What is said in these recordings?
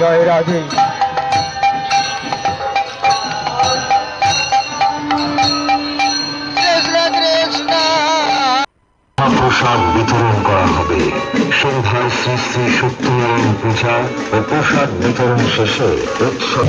জয় রাধে। প্রসাদ বিতরণ করা হবে। সন্ধ্যায় শ্রী শ্রী সত্যনারায়ণ পূজা ও প্রসাদ বিতরণ শেষে উৎসব।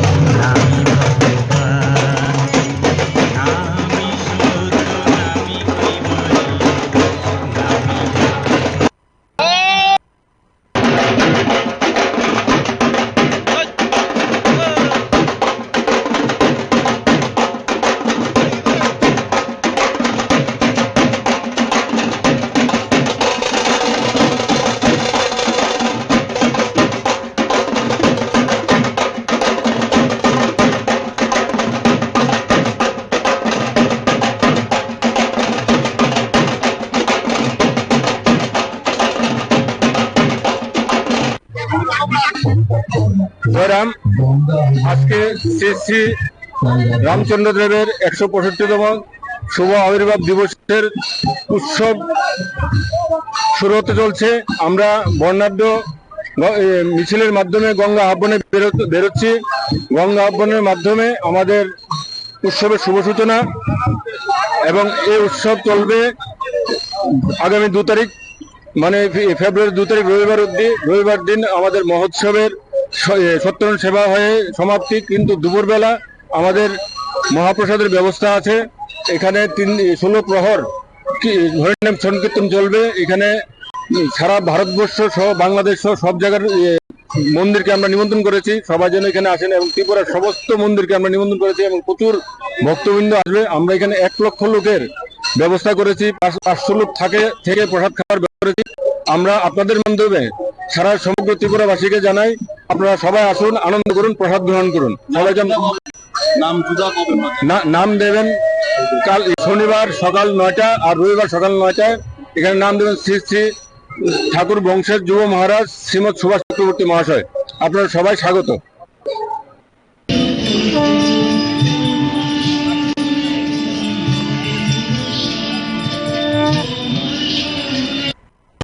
জয়রাম। আজকে শ্রী শ্রী রামচন্দ্র দেবের 165তম শুভ আবির্ভাব দিবসের উৎসব শুরু হতে চলছে। আমরা বর্ণাঢ্য মিছিলের মাধ্যমে গঙ্গা আহ্বানে বেরোচ্ছি। গঙ্গা আহ্বানের মাধ্যমে আমাদের উৎসবের শুভ সূচনা, এবং এই উৎসব চলবে আগামী 2 তারিখ, মানে ফেব্রুয়ারি 2 তারিখ রবিবার অবধি। রবিবার দিন আমাদের মহোৎসবের সত্যনারায়ণ সেবা হয়ে সমাপ্তি, কিন্তু দুপুরবেলা আমাদের মহাপ্রসাদের ব্যবস্থা আছে। এখানে 16 প্রহর হরিনাম সংকীর্তন চলবে। এখানে সারা ভারতবর্ষ সহ বাংলাদেশ সহ সব জায়গার মন্দিরকে আমরা নিমন্ত্রণ করেছি, সবাই যেন এখানে আসেন, এবং ত্রিপুরার সমস্ত মন্দিরকে আমরা নিমন্ত্রণ করেছি, এবং প্রচুর ভক্তবৃন্দ আসবে। আমরা এখানে 1 লক্ষ লোকের ব্যবস্থা করেছি, 500 লোক থেকে প্রসাদ খাওয়ার ব্যবস্থা করেছি। আমরা আপনাদের মাধ্যমে সারা সমগ্র ত্রিপুরাবাসীকে জানাই, আপনারা সবাই আসুন, আনন্দ করুন, প্রসাদ গ্রহণ করুন। সবাইকে নাম দেবেন কাল শনিবার সকাল 9টা আর রবিবার সকাল 9টায়। এখানে নাম দেবেন শ্রী শ্রী ঠাকুর বংশের যুব মহারাজ শ্রীমৎ সুভাষ চক্রবর্তী মহাশয়। আপনারা সবাই স্বাগত।